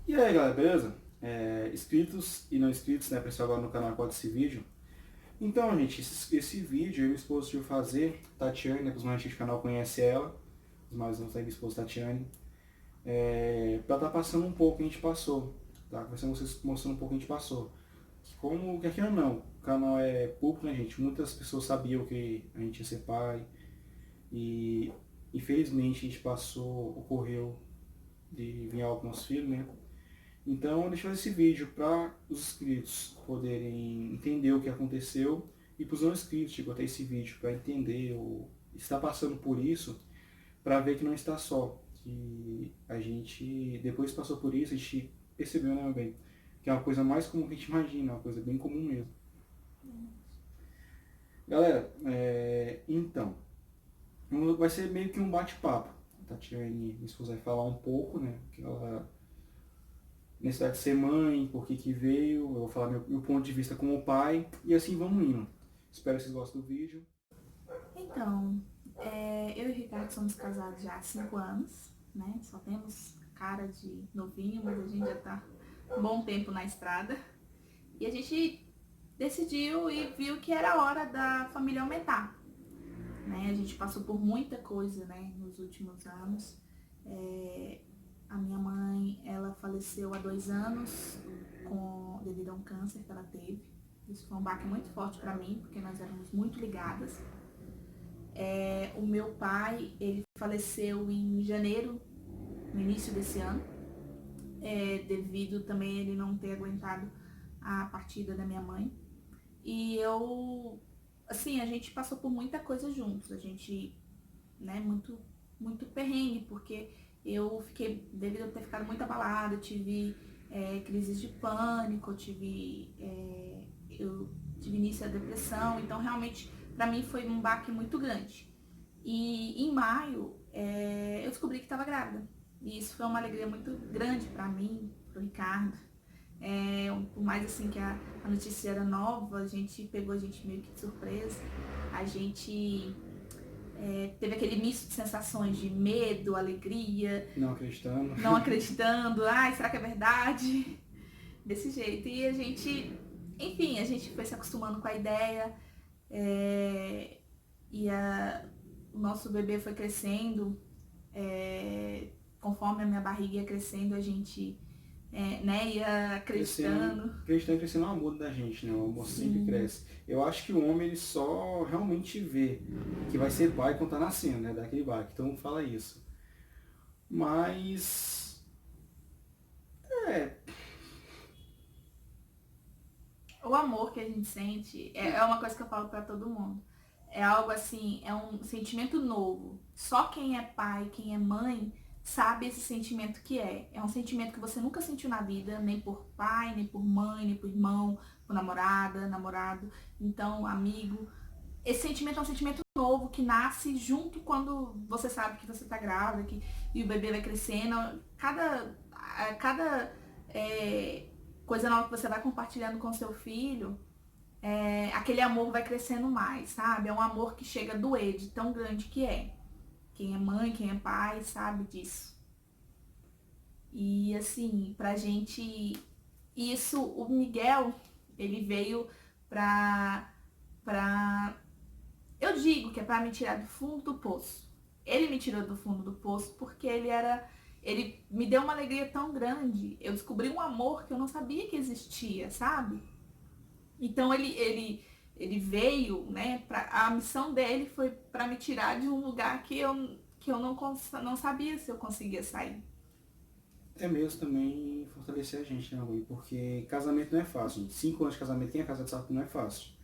E aí galera, beleza? Inscritos e não inscritos, né, pessoal, agora no canal após esse vídeo. Então, gente, esse vídeo eu e minha esposa decidiu fazer, Tatiane, né, que os mais antigos do canal conhecem ela, os mais novos aí, minha esposa Tatiane, pra estar passando um pouco o que a gente passou, tá? Conversando com vocês, mostrando um pouco o que a gente passou. Como, quer queira ou não, o canal é público, né, gente? Muitas pessoas sabiam que a gente ia ser pai e infelizmente a gente ocorreu de vir algo com nosso filho, né? Então, deixa eu fazer esse vídeo para os inscritos poderem entender o que aconteceu e para os não inscritos, tipo, até esse vídeo para entender ou está passando por isso, para ver que não está só, que a gente depois que passou por isso, a gente percebeu, né, meu bem, que é uma coisa mais comum que a gente imagina, uma coisa bem comum mesmo. Galera, então, vai ser meio que um bate-papo. A Tatiane, minha esposa, vai falar um pouco, né, que ela necessidade de ser mãe, por que veio, eu vou falar meu ponto de vista como pai, e assim vamos indo. Espero que vocês gostem do vídeo. Então, eu e o Ricardo somos casados já há 5 anos, né? Só temos cara de novinho, mas a gente já tá um bom tempo na estrada. E a gente decidiu e viu que era hora da família aumentar, né? A gente passou por muita coisa, né, nos últimos anos. A minha mãe, ela faleceu há 2 anos devido a um câncer que ela teve. Isso foi um baque muito forte para mim, porque nós éramos muito ligadas. O meu pai, ele faleceu em janeiro, no início desse ano, devido também a ele não ter aguentado a partida da minha mãe. E eu, assim, a gente passou por muita coisa juntos, a gente, né, muito perrengue, porque eu fiquei, devido a ter ficado muito abalada, eu tive crises de pânico, eu tive início à depressão, então realmente para mim foi um baque muito grande. E em maio eu descobri que estava grávida. E isso foi uma alegria muito grande para mim, pro Ricardo. Por mais assim que a notícia era nova, a gente pegou a gente meio que de surpresa. A gente teve aquele misto de sensações de medo, alegria, não acreditando, ai, será que é verdade? Desse jeito. E a gente, enfim, a gente foi se acostumando com a ideia, e o nosso bebê foi crescendo, conforme a minha barriga ia crescendo, a gente né, ia acreditando. Crescendo o amor da gente, né? O amor sempre cresce. Eu acho que o homem ele só realmente vê que vai ser pai quando tá nascendo, né? Daquele baque. Então fala isso. Mas. É. O amor que a gente sente é uma coisa que eu falo pra todo mundo. É algo assim, é um sentimento novo. Só quem é pai, quem é mãe, sabe esse sentimento que é. É um sentimento que você nunca sentiu na vida, nem por pai, nem por mãe, nem por irmão, por namorada, namorado, então amigo. Esse sentimento é um sentimento novo que nasce junto quando você sabe que você tá grávida, e o bebê vai crescendo. Cada coisa nova que você vai compartilhando com seu filho, aquele amor vai crescendo mais, sabe? É um amor que chega a doer de tão grande que é. Quem é mãe, quem é pai, sabe disso. E assim, pra gente, isso, o Miguel, ele veio pra eu digo que é pra me tirar do fundo do poço. Ele me tirou do fundo do poço porque ele me deu uma alegria tão grande. Eu descobri um amor que eu não sabia que existia, sabe? Então ele veio, né? A missão dele foi para me tirar de um lugar que eu não sabia se eu conseguia sair. É mesmo também fortalecer a gente, né, Rui? Porque casamento não é fácil, gente. 5 anos de casamento, quem é casado sabe que não é fácil.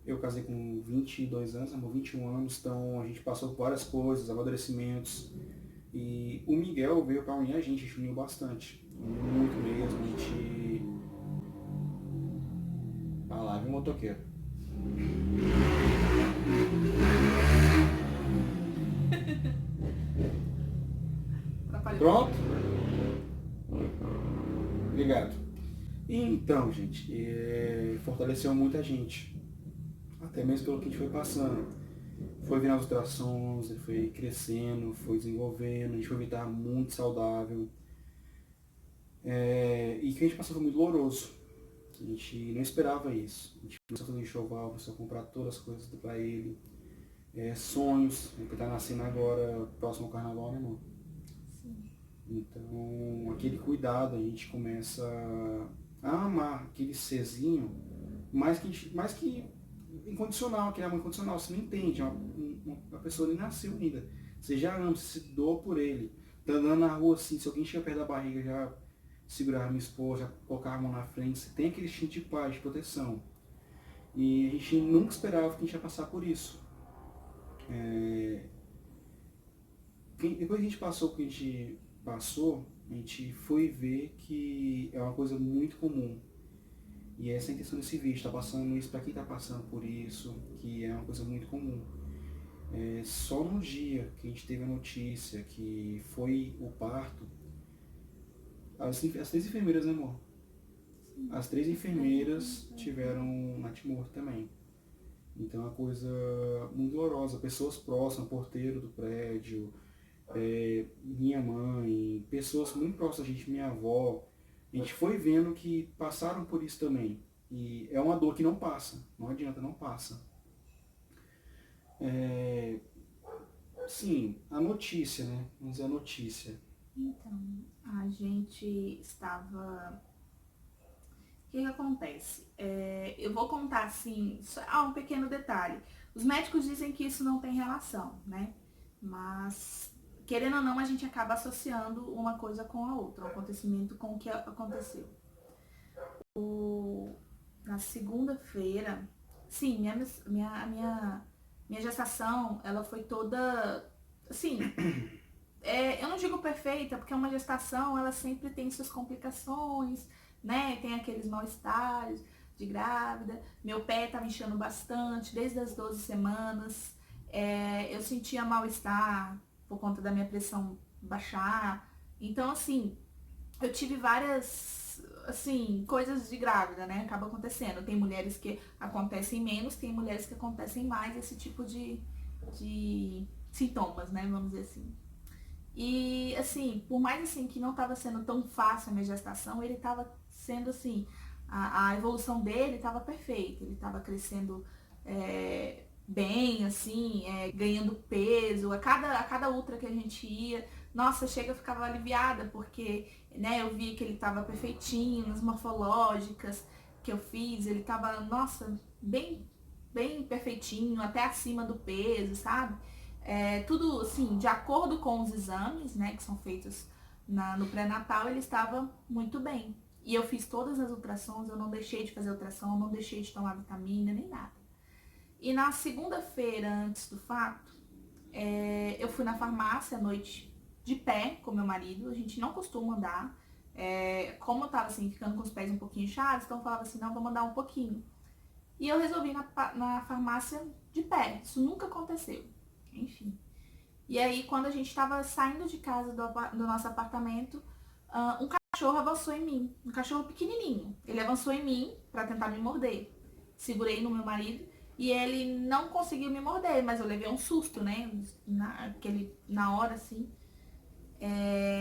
Eu casei com 22 anos, amor, 21 anos, então a gente passou por várias coisas, amadurecimentos. E o Miguel veio para unir a gente uniu bastante. Muito mesmo, a gente. Ah lá, viu o motoqueiro. Pronto? Obrigado. Então, gente, fortaleceu muita gente. Até mesmo pelo que a gente foi passando. Foi vindo as ultrassons, ele foi crescendo, foi desenvolvendo, a gente foi estar muito saudável. E que a gente passou foi muito doloroso. A gente não esperava isso. A gente começou a fazer enxoval, começou a comprar todas as coisas para ele. Sonhos, que tá nascendo agora, próximo ao carnaval, né, irmão? Sim. Então, aquele cuidado, a gente começa a amar aquele serzinho mais que incondicional, aquele amor incondicional. Você não entende, uma pessoa nem nasceu ainda. Você já ama, você se doa por ele. Tá andando na rua assim, se alguém chega perto da barriga, já segurar minha esposa, já colocar a mão na frente, você tem aquele instinto de paz, de proteção. E a gente nunca esperava que a gente ia passar por isso. Depois que a gente passou o que a gente passou, a gente foi ver que é uma coisa muito comum. E essa é a intenção desse vídeo, tá passando isso para quem tá passando por isso, que é uma coisa muito comum. Só no dia que a gente teve a notícia que foi o parto, as 3 enfermeiras, né, amor? Sim. As 3 enfermeiras tiveram natimorto também. Então é uma coisa muito dolorosa. Pessoas próximas, porteiro do prédio, minha mãe, pessoas muito próximas a gente, minha avó. A gente foi vendo que passaram por isso também. E é uma dor que não passa. Não adianta, não passa. Sim, a notícia, né? Vamos dizer a notícia. Então, a gente estava... O que acontece? Eu vou contar assim, um pequeno detalhe. Os médicos dizem que isso não tem relação, né? Mas, querendo ou não, a gente acaba associando uma coisa com a outra, o acontecimento com o que aconteceu. Na segunda-feira, sim, minha gestação, ela foi toda, assim, eu não digo perfeita, porque uma gestação, ela sempre tem suas complicações, né? Tem aqueles mal-estares de grávida. Meu pé estava inchando bastante, desde as 12 semanas. Eu sentia mal-estar por conta da minha pressão baixar. Então, assim, eu tive várias, assim, coisas de grávida, né? Acaba acontecendo. Tem mulheres que acontecem menos, tem mulheres que acontecem mais esse tipo de sintomas, né? Vamos dizer assim. E, assim, por mais assim que não estava sendo tão fácil a minha gestação, ele estava sendo, assim, a evolução dele estava perfeita. Ele estava crescendo bem, assim, ganhando peso. A cada ultra que a gente ia, nossa, eu ficava aliviada, porque, né, eu via que ele estava perfeitinho, nas morfológicas que eu fiz, ele estava, nossa, bem, bem perfeitinho, até acima do peso, sabe? Tudo, assim, de acordo com os exames, né, que são feitos no pré-natal, ele estava muito bem. E eu fiz todas as ultrassons, eu não deixei de fazer ultrassom, eu não deixei de tomar vitamina, nem nada. E na segunda-feira, antes do fato, eu fui na farmácia à noite, de pé, com meu marido. A gente não costuma andar. Como eu tava, assim, ficando com os pés um pouquinho inchados, então eu falava assim, não, vamos andar um pouquinho. E eu resolvi na farmácia de pé. Isso nunca aconteceu. Enfim. E aí, quando a gente estava saindo de casa do nosso apartamento, um cachorro avançou em mim. Um cachorro pequenininho. Ele avançou em mim para tentar me morder. Segurei no meu marido e ele não conseguiu me morder, mas eu levei um susto, né? Na hora, assim.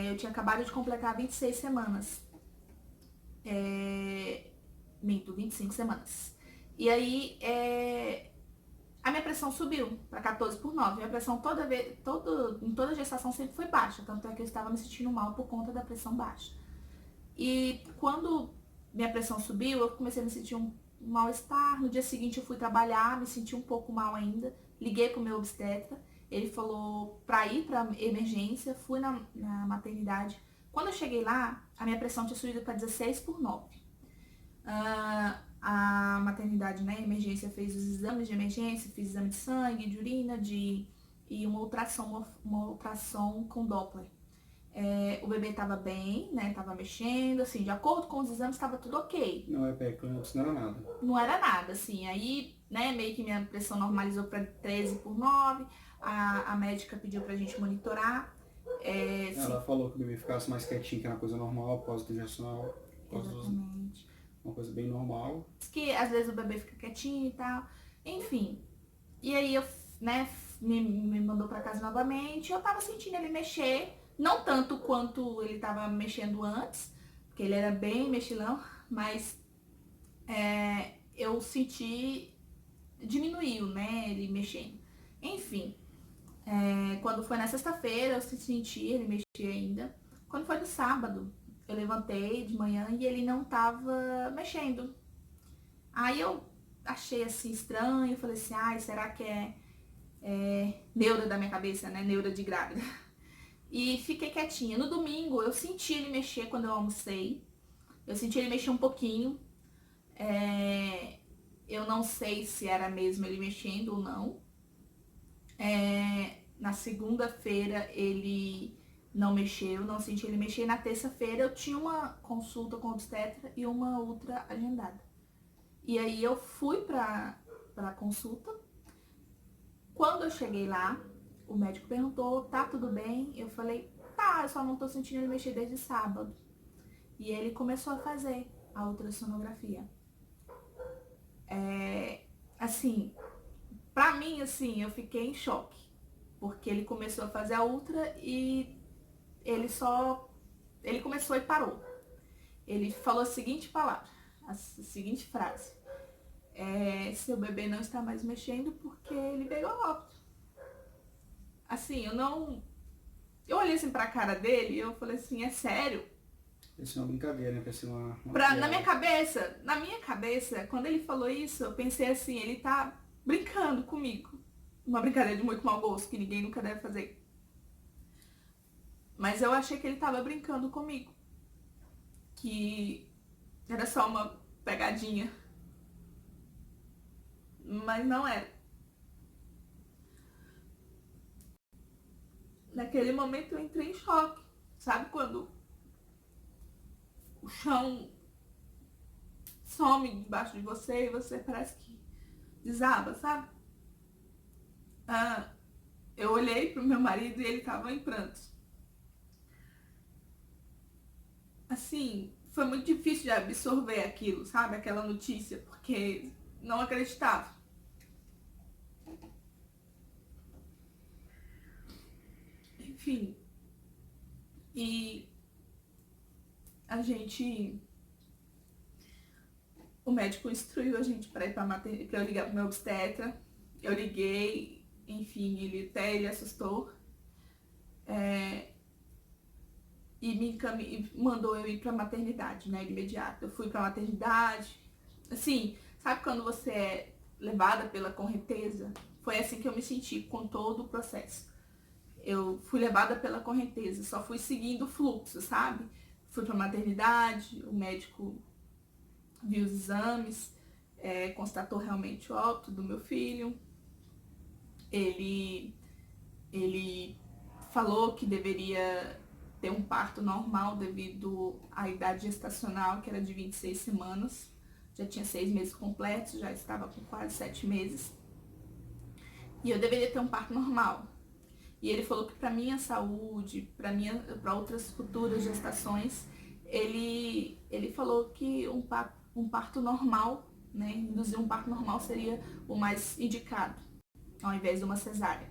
Eu tinha acabado de completar 26 semanas. Minto, 25 semanas. E aí, a minha pressão subiu para 14/9. Minha pressão em toda a gestação sempre foi baixa, tanto é que eu estava me sentindo mal por conta da pressão baixa. E quando minha pressão subiu, eu comecei a me sentir um mal-estar. No dia seguinte eu fui trabalhar, me senti um pouco mal ainda. Liguei pro meu obstetra, ele falou pra ir pra emergência, fui na maternidade. Quando eu cheguei lá, a minha pressão tinha subido para 16/9. A maternidade, né, emergência, fez os exames de emergência, fiz exame de sangue, de urina, e uma ultrassom com Doppler. O bebê estava bem, né, estava mexendo, assim, de acordo com os exames estava tudo ok. Não é pré-eclâmpsia, não era nada. Não era nada, assim, aí, né, meio que minha pressão normalizou para 13/9, a médica pediu pra gente monitorar. Ela falou que o bebê ficasse mais quietinho, que era uma coisa normal, pós-gestacional. Exatamente. Uma coisa bem normal. Que às vezes o bebê fica quietinho e tal, enfim. E aí eu, né, me mandou pra casa novamente, eu tava sentindo ele mexer, não tanto quanto ele tava mexendo antes, porque ele era bem mexilhão, mas eu senti, diminuiu, né, ele mexendo. Enfim, quando foi na sexta-feira eu senti ele mexer ainda. Quando foi no sábado, eu levantei de manhã e ele não tava mexendo. Aí eu achei assim estranho, falei assim, ai, será que é neura da minha cabeça, né, neura de grávida. E fiquei quietinha. No domingo eu senti ele mexer quando eu almocei. Eu senti ele mexer um pouquinho. Eu não sei se era mesmo ele mexendo ou não. Na segunda-feira ele não mexeu, não senti ele mexer. Na terça-feira eu tinha uma consulta com o obstetra e uma outra agendada. E aí eu fui pra consulta. Quando eu cheguei lá, o médico perguntou, tá tudo bem? Eu falei, tá, eu só não tô sentindo ele mexer desde sábado. E ele começou a fazer a ultrassonografia. Assim, pra mim, assim, eu fiquei em choque. Porque ele começou a fazer a ultra e ele começou e parou. Ele falou a seguinte palavra, a seguinte frase. Seu bebê não está mais mexendo porque ele veio a óbito. Assim, eu olhei assim pra cara dele e eu falei assim, é sério? Isso é uma brincadeira, né? Parece uma Na minha cabeça, quando ele falou isso, eu pensei assim, ele tá brincando comigo. Uma brincadeira de muito mau gosto, que ninguém nunca deve fazer. Mas eu achei que ele tava brincando comigo. Que era só uma pegadinha. Mas não era. Naquele momento eu entrei em choque. Sabe quando o chão some debaixo de você e você parece que desaba, sabe? Eu olhei pro meu marido e ele tava em prantos. Assim, foi muito difícil de absorver aquilo, sabe? Aquela notícia, porque não acreditava. Enfim. E a gente... O médico instruiu a gente para ir pra maternidade, pra eu ligar pro meu obstetra. Eu liguei, enfim, ele assustou. E mandou eu ir pra maternidade, né, de imediato. Eu fui pra maternidade. Assim, sabe quando você é levada pela correnteza? Foi assim que eu me senti com todo o processo. Eu fui levada pela correnteza, só fui seguindo o fluxo, sabe? Fui pra maternidade, o médico viu os exames, constatou realmente o óbito do meu filho. Ele falou que deveria ter um parto normal devido à idade gestacional, que era de 26 semanas. Já tinha 6 meses completos, já estava com quase 7 meses. E eu deveria ter um parto normal. E ele falou que para minha saúde, para outras futuras gestações, ele falou que um parto normal, né, induzir um parto normal seria o mais indicado, ao invés de uma cesárea.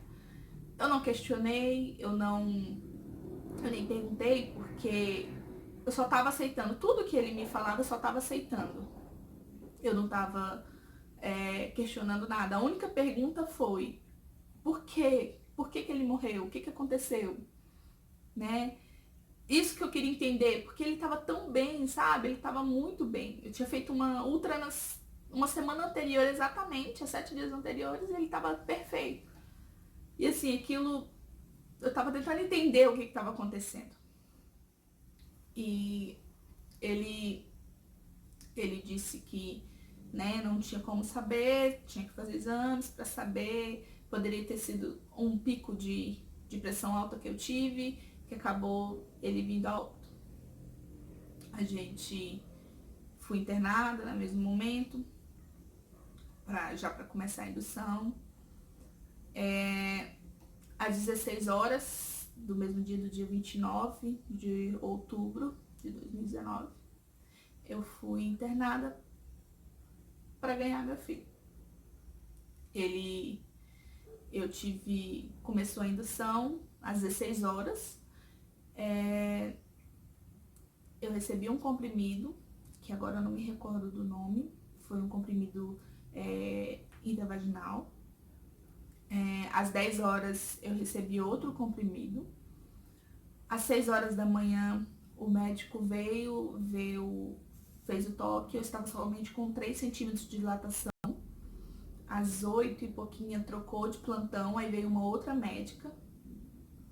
Eu não questionei, eu nem perguntei, porque eu só tava aceitando. Tudo que ele me falava, eu só tava aceitando. Eu não tava questionando nada. A única pergunta foi, por quê? Por que ele morreu? O que aconteceu? Né? Isso que eu queria entender, porque ele tava tão bem, sabe? Ele tava muito bem. Eu tinha feito uma ultra uma semana anterior, exatamente, há 7 dias anteriores, e ele tava perfeito. E assim, aquilo, eu tava tentando entender o que tava acontecendo. E ele disse que, né, não tinha como saber, tinha que fazer exames para saber, poderia ter sido um pico de pressão alta que eu tive, que acabou ele vindo a óbito. A gente foi internada no mesmo momento, já para começar a indução. Às 16 horas do mesmo dia, do dia 29 de outubro de 2019, eu fui internada para ganhar meu filho. Começou a indução às 16 horas. Eu recebi um comprimido, que agora eu não me recordo do nome, foi um comprimido intravaginal. Às 10 horas eu recebi outro comprimido. Às 6 horas da manhã o médico veio, fez o toque, eu estava somente com 3 centímetros de dilatação. Às 8 e pouquinho trocou de plantão, aí veio uma outra médica.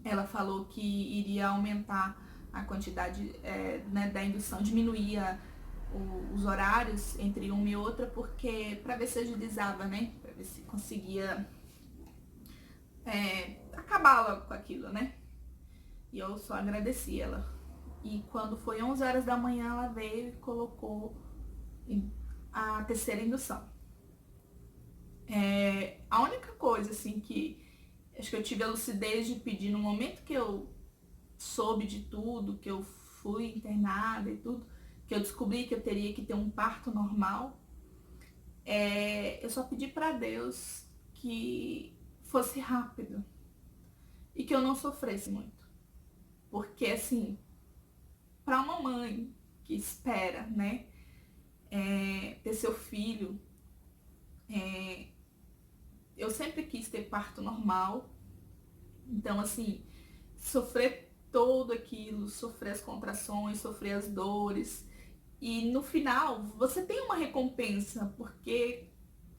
Ela falou que iria aumentar a quantidade da indução, diminuía os horários entre uma e outra, porque para ver se agilizava, né? Para ver se conseguia acabar logo com aquilo, né? E eu só agradeci ela. E quando foi 11 horas da manhã, ela veio e colocou a terceira indução. A única coisa, assim, que acho que eu tive a lucidez de pedir no momento que eu soube de tudo, que eu fui internada e tudo, que eu descobri que eu teria que ter um parto normal, eu só pedi pra Deus que fosse rápido e que eu não sofresse muito. Porque, assim, pra uma mãe que espera, né, ter seu filho, eu sempre quis ter parto normal. Então, assim, sofrer todo aquilo, sofrer as contrações, sofrer as dores. E no final, você tem uma recompensa, porque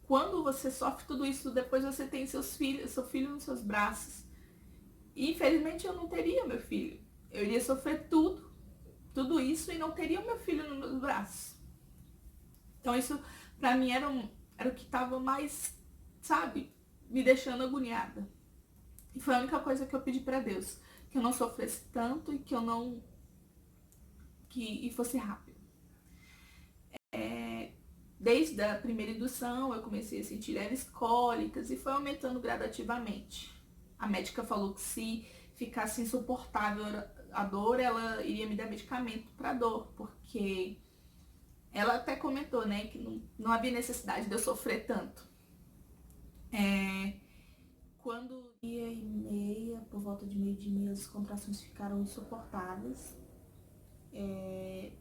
quando você sofre tudo isso, depois você tem seu filho nos seus braços. E infelizmente eu não teria meu filho. Eu iria sofrer tudo isso e não teria o meu filho nos meus braços. Então isso pra mim era o que tava mais, sabe, me deixando agoniada. E foi a única coisa que eu pedi pra Deus, que eu não sofresse tanto e que eu não e fosse rápido. Desde a primeira indução eu comecei a sentir leves cólicas e foi aumentando gradativamente. A médica falou que se ficasse insuportável a dor, ela iria me dar medicamento para dor, porque ela até comentou, né, que não havia necessidade de eu sofrer tanto. Quando dia e meia, por volta de meio-dia e meia, as contrações ficaram insuportáveis.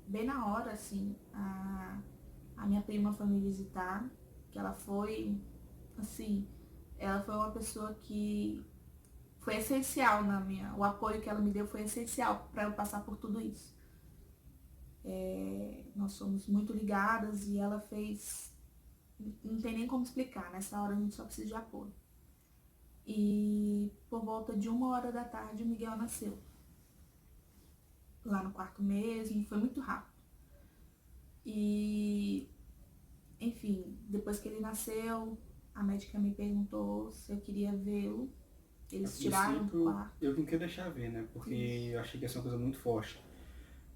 Bem na hora, assim, a minha prima foi me visitar, que ela foi, assim, ela foi uma pessoa que foi essencial o apoio que ela me deu foi essencial para eu passar por tudo isso. Nós somos muito ligadas e ela fez, não tem nem como explicar, nessa hora a gente só precisa de apoio. E por volta de 1 hora da tarde o Miguel nasceu. Lá no quarto mesmo, foi muito rápido. E, enfim, depois que ele nasceu, a médica me perguntou se eu queria vê-lo. Eles tiraram do quarto. Eu não queria deixar ver, né? Porque eu achei que ia ser uma coisa muito forte.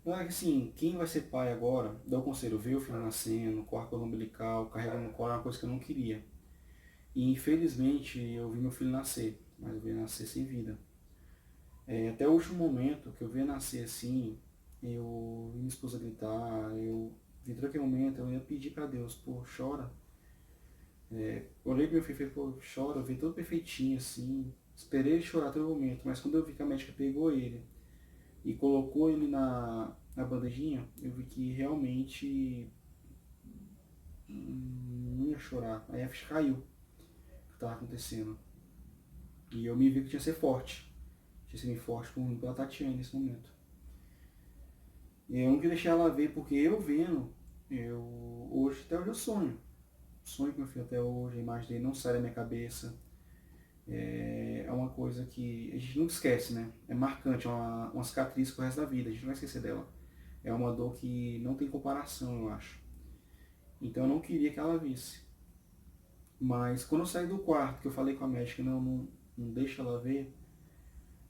Mas, assim, quem vai ser pai agora, dá o conselho, ver o filho nascendo, corta pelo umbilical, carrega no colo, é uma coisa que eu não queria. E infelizmente eu vi meu filho nascer, mas eu vi ele nascer sem vida. Até o último momento que eu vi ele nascer assim, eu vi minha esposa gritar, eu vi todo aquele momento, eu ia pedir pra Deus, pô, chora. Olhei pro meu filho e falei, pô, chora, eu vi todo perfeitinho assim, esperei ele chorar todo momento, mas quando eu vi que a médica pegou ele e colocou ele na bandejinha, eu vi que realmente não ia chorar, aí a ficha caiu. Estava acontecendo. E eu me vi que tinha que ser forte. Tinha que ser forte por mim, pela Tatiane nesse momento. E eu não queria deixar ela ver, porque eu vendo, até hoje eu sonho. Sonho com meu filho até hoje, a imagem dele não sai da minha cabeça. É uma coisa que a gente nunca esquece, né? É marcante, é uma cicatriz pro resto da vida, a gente não vai esquecer dela. É uma dor que não tem comparação, eu acho. Então eu não queria que ela visse. Mas quando eu saí do quarto, que eu falei com a médica, não deixa ela ver,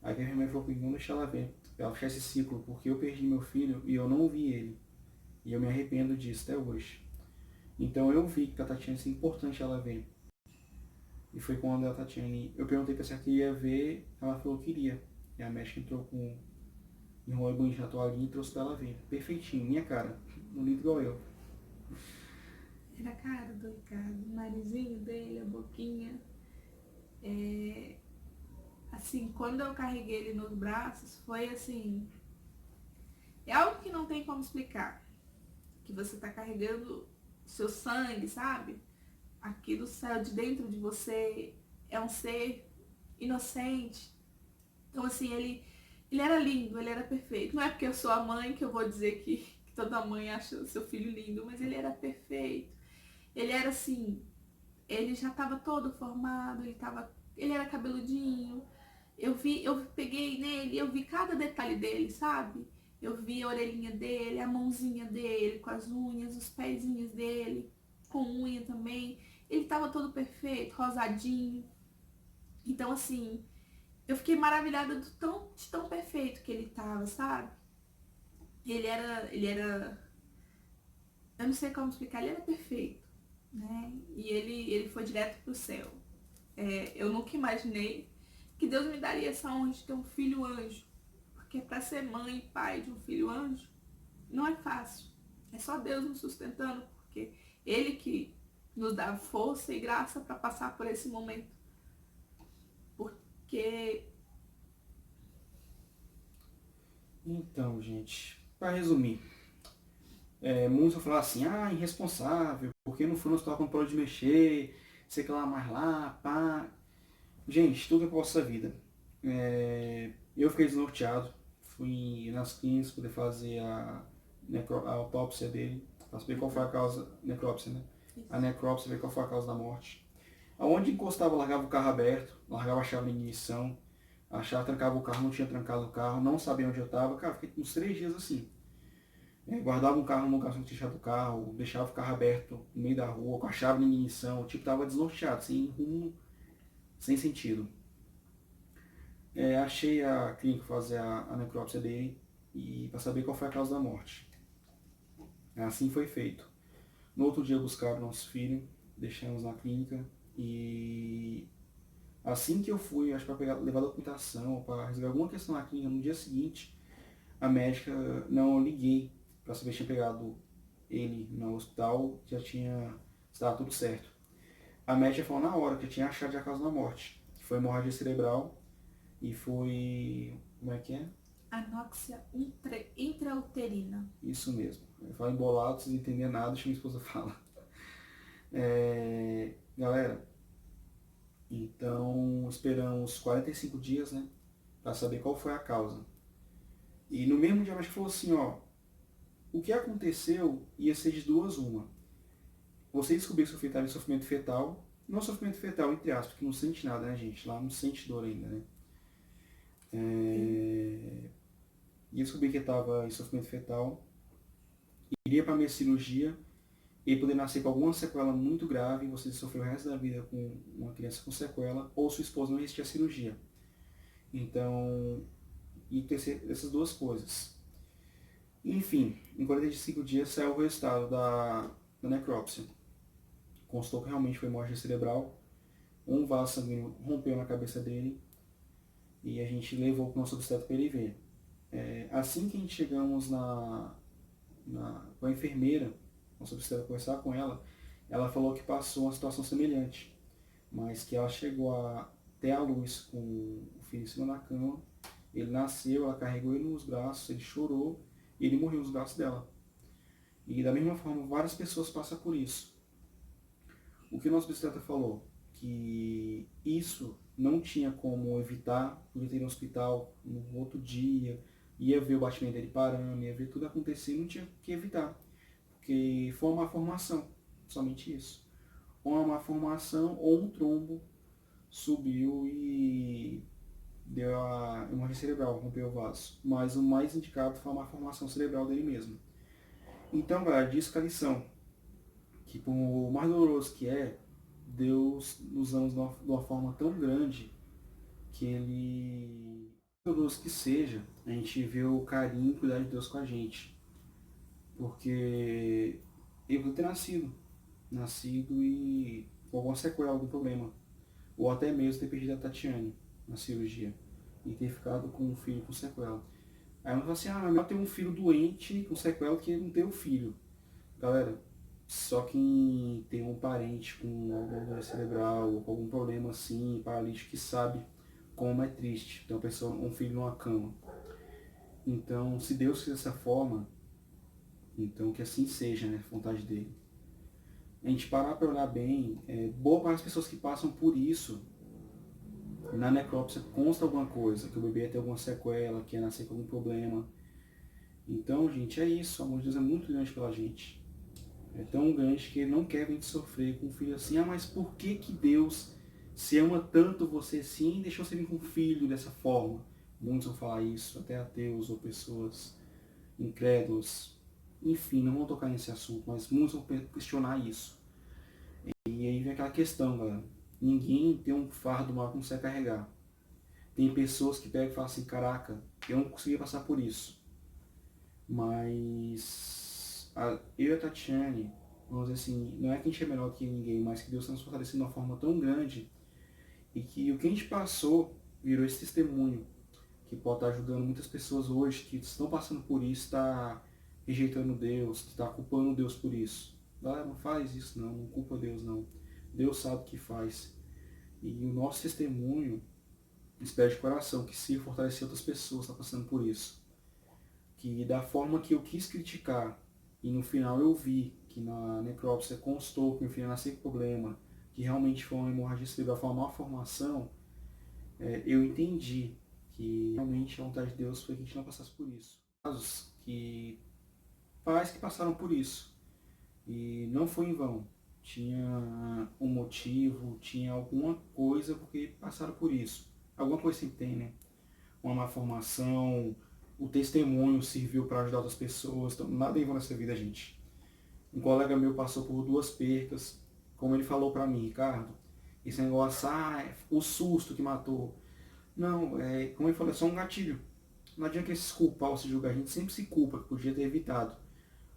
aí a minha mãe falou comigo, não deixa ela ver, pra ela fechar esse ciclo, porque eu perdi meu filho e eu não vi ele. E eu me arrependo disso até hoje. Então eu vi que a Tatiane é importante ela ver. E foi quando a Tatiane, eu perguntei pra ela se ela ia ver, ela falou que iria. E a médica entrou com enrolou bonito na toalhinha e trouxe pra ela ver. Perfeitinho, minha cara, bonito igual eu. Era a cara do Ricardo, o narizinho dele, a boquinha. Assim, quando eu carreguei ele nos braços, foi assim... É algo que não tem como explicar que você tá carregando seu sangue, sabe? Aqui do céu, de dentro de você, é um ser inocente. Então, assim, ele era lindo, ele era perfeito. Não é porque eu sou a mãe que eu vou dizer que toda mãe acha o seu filho lindo, mas ele era perfeito. Ele era assim, ele já estava todo formado, ele era cabeludinho. Eu peguei nele, eu vi cada detalhe dele, sabe? Eu vi a orelhinha dele, a mãozinha dele, com as unhas, os pezinhos dele, com unha também. Ele estava todo perfeito, rosadinho. Então, assim, eu fiquei maravilhada de tão perfeito que ele tava, sabe? Ele era, eu não sei como explicar, ele era perfeito, né? E ele foi direto pro céu. Eu nunca imaginei que Deus me daria essa honra de ter um filho anjo. Porque para ser mãe e pai de um filho anjo, não é fácil. É só Deus nos sustentando, porque Ele que nos dá força e graça para passar por esse momento. Porque Então, gente, para resumir, muitos vão falar assim, irresponsável, porque no fundo você não parou de mexer, sei que lá mais lá, pá. Gente, tudo é para a vossa vida. Eu fiquei desnorteado, fui nas clínicas poder fazer a autópsia dele, para saber qual foi a causa, necrópsia, né? A necrópsia, ver qual foi a causa da morte. Aonde encostava, largava o carro aberto, largava a chave de ignição, a chave trancava o carro, não tinha trancado o carro, não sabia onde eu estava. Cara, fiquei uns 3 dias assim. Guardava um carro no lugar que não tinha deixado o carro, deixava o carro aberto no meio da rua, com a chave de ignição, tipo, tava desnorteado, sem rumo, sem sentido. Achei a clínica fazer a necrópsia dele e para saber qual foi a causa da morte. Assim foi feito. No outro dia buscaram nosso filho, deixamos na clínica e assim que eu fui, acho para levar documentação, para resolver alguma questão na clínica, no dia seguinte, a médica, não, eu liguei para saber se tinha pegado ele no hospital, estava tudo certo. A médica falou na hora que tinha achado a causa da morte, que foi hemorragia cerebral e foi, como é que é? anóxia intrauterina. Isso mesmo. Eu falo embolado, vocês não entendem nada, deixa minha esposa falar. Galera, então esperamos 45 dias, né, para saber qual foi a causa. E no mesmo dia a médica falou assim, ó, o que aconteceu ia ser de duas uma. Você descobriu que seu filho estava em sofrimento fetal, não sofrimento fetal, entre aspas, porque não sente nada, né, gente? Lá não sente dor ainda, né? E descobri que estava em sofrimento fetal, iria para a minha cirurgia, e poder nascer com alguma sequela muito grave, e você sofrer o resto da vida com uma criança com sequela, ou sua esposa não resistir à cirurgia. Então, e ter essas duas coisas. Enfim, em 45 dias saiu o resultado da necrópsia. Constou que realmente foi hemorragia cerebral, um vaso sanguíneo rompeu na cabeça dele e a gente levou para o nosso obstetra para ele ver. Assim que a gente chegamos com a enfermeira, nossa obstetra conversar com ela, ela falou que passou uma situação semelhante, mas que ela chegou até a luz com o filho em cima da cama, ele nasceu, ela carregou ele nos braços, ele chorou e ele morreu nos braços dela. E da mesma forma, várias pessoas passam por isso. O que o nosso obstetra falou? Que isso não tinha como evitar, porque teria no hospital no outro dia, ia ver o batimento dele parando, ia ver tudo acontecer, não tinha que evitar. Porque foi uma malformação, somente isso. Ou uma malformação ou um trombo subiu e deu a hemorragia cerebral, rompeu o vaso. Mas o mais indicado foi a malformação cerebral dele mesmo. Então, galera, disso que a lição, que por mais doloroso que é, Deus nos ama de uma forma tão grande que Ele, doloroso que seja, a gente vê o carinho e cuidado de Deus com a gente. Porque ele podia ter nascido e com alguma sequela, algum problema. Ou até mesmo ter perdido a Tatiane na cirurgia e ter ficado com um filho com sequela. Aí ela fala assim, mas melhor ter um filho doente com sequela que não ter um filho. Galera, só quem tem um parente com alguma doença cerebral ou com algum problema assim, paralítico, que sabe como é triste ter uma pessoa, um filho numa cama. Então, se Deus fez dessa forma, Então que assim seja, né? Vontade dele. A gente parar para olhar bem, boa parte das pessoas que passam por isso, na necrópsia consta alguma coisa, que o bebê ia ter alguma sequela, que ia nascer com algum problema. Então, gente, é isso. O amor de Deus é muito grande pela gente. É tão grande que ele não quer a gente sofrer com um filho assim. Ah, mas por que que Deus se ama tanto você assim e deixou você vir com um filho dessa forma? Muitos vão falar isso, até ateus ou pessoas incrédulos. Enfim, não vou tocar nesse assunto, mas muitos vão questionar isso. E aí vem aquela questão, galera. Ninguém tem um fardo maior que não consegue carregar. Tem pessoas que pegam e falam assim, caraca, eu não consegui passar por isso. Mas eu e a Tatiane, vamos dizer assim, não é que a gente é melhor que ninguém, mas que Deus está nos fortalecendo de uma forma tão grande e que o que a gente passou virou esse testemunho que pode estar ajudando muitas pessoas hoje que estão passando por isso, está rejeitando Deus, está culpando Deus por isso. Ah, não faz isso não, não culpa Deus não. Deus sabe o que faz. E o nosso testemunho, espero de coração, que se fortalecer outras pessoas que estão passando por isso. Que da forma que eu quis criticar, e no final eu vi que na necrópsia constou que o filho ia nascer com problema, que realmente foi uma hemorragia cerebral, foi uma malformação, eu entendi que realmente a vontade de Deus foi que a gente não passasse por isso. Casos que pais que passaram por isso, e não foi em vão. Tinha um motivo, tinha alguma coisa porque passaram por isso. Alguma coisa sempre tem, né? Uma má formação, o testemunho serviu para ajudar outras pessoas. Então, nada em vão nessa vida, gente. Um colega meu passou por 2 percas. Como ele falou para mim, Ricardo, esse negócio, o susto que matou. Não, como ele falou, é só um gatilho. Não adianta se culpar ou se julgar, a gente sempre se culpa, que podia ter evitado.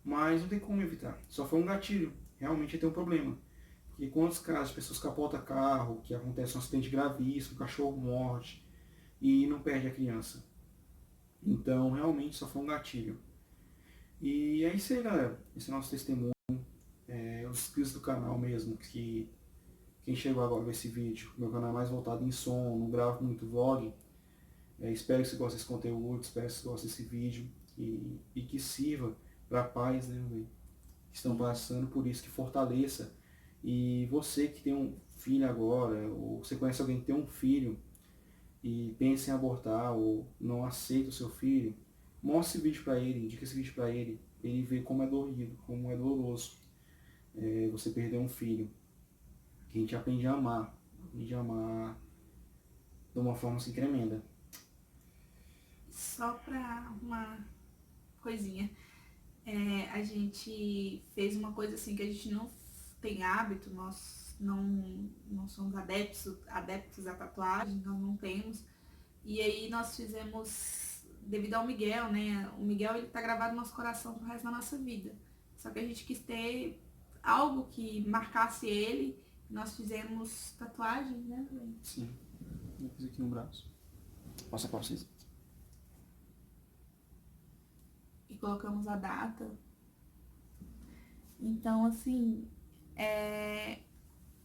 Mas não tem como evitar. Só foi um gatilho. Realmente tem um problema. Porque quantos casos de pessoas capotam carro, que acontece um acidente gravíssimo, o cachorro morre e não perde a criança. Então, realmente só foi um gatilho. E é isso aí, galera. Esse é o nosso testemunho. Os inscritos do canal mesmo, que quem chegou agora a ver esse vídeo, meu canal é mais voltado em som, não gravo muito vlog. Espero que você goste desse conteúdo, espero que você goste desse vídeo e que sirva para pais, né, que estão passando por isso, que fortaleça. E você que tem um filho agora, ou você conhece alguém que tem um filho e pensa em abortar ou não aceita o seu filho, mostre esse vídeo para ele, indique esse vídeo para ele vê como é dolorido, como é doloroso você perder um filho. Que a gente aprende a amar de uma forma assim tremenda. Só pra uma coisinha. A gente fez uma coisa assim que a gente não tem hábito, nós não somos adeptos à tatuagem, nós não temos. E aí nós fizemos, devido ao Miguel, né? O Miguel, ele tá gravado no nosso coração pro resto da nossa vida. Só que a gente quis ter algo que marcasse ele. Nós fizemos tatuagem, né? Sim, eu fiz aqui no braço. Passa pra vocês. E colocamos a data. Então, assim,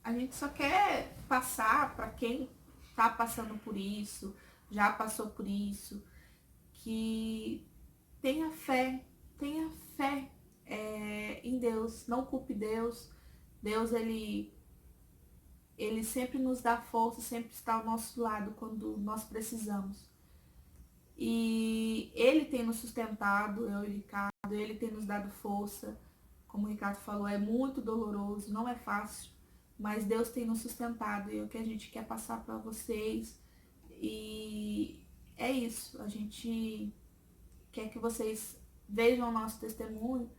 a gente só quer passar para quem tá passando por isso, já passou por isso, que tenha fé em Deus, não culpe Deus. Deus, ele sempre nos dá força, sempre está ao nosso lado quando nós precisamos. E ele tem nos sustentado, eu e o Ricardo, ele tem nos dado força. Como o Ricardo falou, é muito doloroso, não é fácil, mas Deus tem nos sustentado e é o que a gente quer passar para vocês. E é isso, a gente quer que vocês vejam o nosso testemunho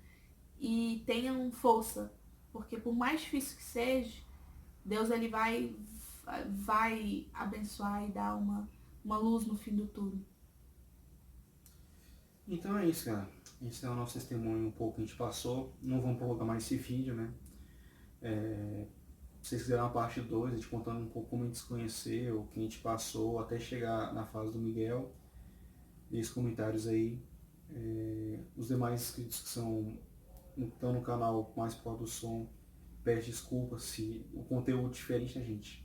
e tenham força, porque por mais difícil que seja, Deus ele vai abençoar e dar uma luz no fim do túnel. Então é isso, cara. Esse é o nosso testemunho, um pouco que a gente passou. Não vamos prolongar mais esse vídeo, né? Se vocês quiserem uma parte 2, a gente contando um pouco como a gente se conheceu, o que a gente passou até chegar na fase do Miguel. Deixe comentários aí. Os demais inscritos que estão no canal mais por do som, peço desculpas se o conteúdo é diferente da gente.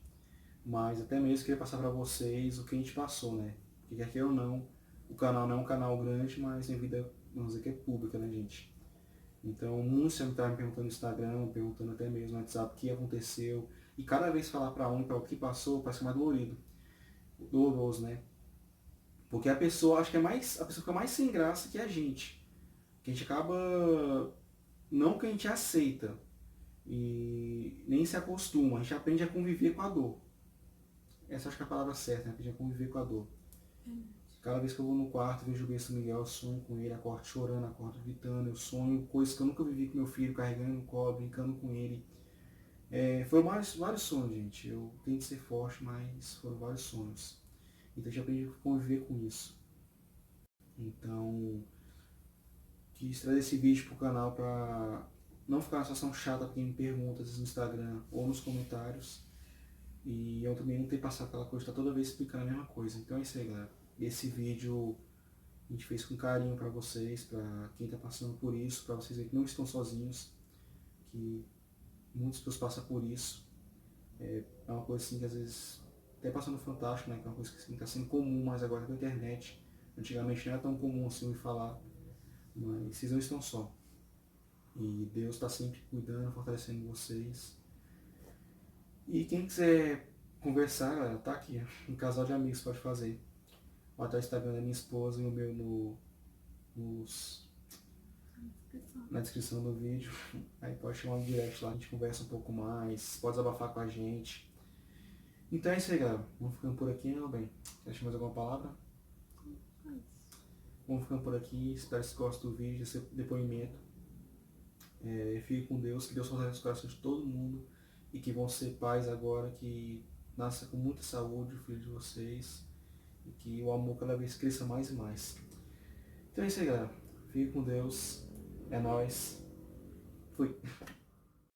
Mas até mesmo queria passar para vocês o que a gente passou, né? Porque quer queira ou não, o canal não é um canal grande, mas minha vida, vamos dizer que é pública, né, gente? Então, muitos já me estavam me perguntando no Instagram, perguntando até mesmo no WhatsApp o que aconteceu. E cada vez falar para um e para o que passou, parece que é mais dolorido. Doloroso, né? Porque a pessoa, acho que é mais, a pessoa fica mais sem graça que a gente. Que a gente acaba, não que a gente aceita e nem se acostuma, a gente aprende a conviver com a dor. Essa acho que é a palavra certa, né? Aprende a conviver com a dor. Cada vez que eu vou no quarto, vejo o Besta Miguel, eu sonho com ele, acordo chorando, acordo gritando, eu sonho coisas que eu nunca vivi com meu filho, carregando no colo, brincando com ele. Foram vários sonhos, gente. Eu tento ser forte, mas foram vários sonhos. Então a gente aprende a conviver com isso. Então, quis trazer esse vídeo pro canal pra não ficar uma situação chata pra quem me pergunta, às vezes no Instagram ou nos comentários. E eu também não ter passado aquela coisa, tá toda vez explicando a mesma coisa. Então é isso aí, galera. Esse vídeo a gente fez com carinho pra vocês, pra quem tá passando por isso, pra vocês verem que não estão sozinhos, que muitas pessoas passam por isso. É uma coisa assim que às vezes, até passando fantástico, né? Que é uma coisa que assim, tá sendo comum, mas agora com a internet. Antigamente não era tão comum assim ouvir falar, mas vocês não estão só. E Deus está sempre cuidando, fortalecendo vocês. E quem quiser conversar, galera, tá aqui. Um casal de amigos pode fazer. Ou até o Instagram da minha esposa e o meu nos, na descrição do vídeo. Aí pode chamar um direct lá, a gente conversa um pouco mais, pode desabafar com a gente. Então é isso aí, galera. Vamos ficando por aqui, meu bem. Quer mais alguma palavra? Vamos ficando por aqui. Espero que vocês gostem do vídeo, desse depoimento. Fique com Deus, que Deus fortaleça os corações de todo mundo e que vão ser pais agora, que nasça com muita saúde o filho de vocês e que o amor cada vez cresça mais e mais. Então é isso aí, galera. Fique com Deus. É nóis. Fui.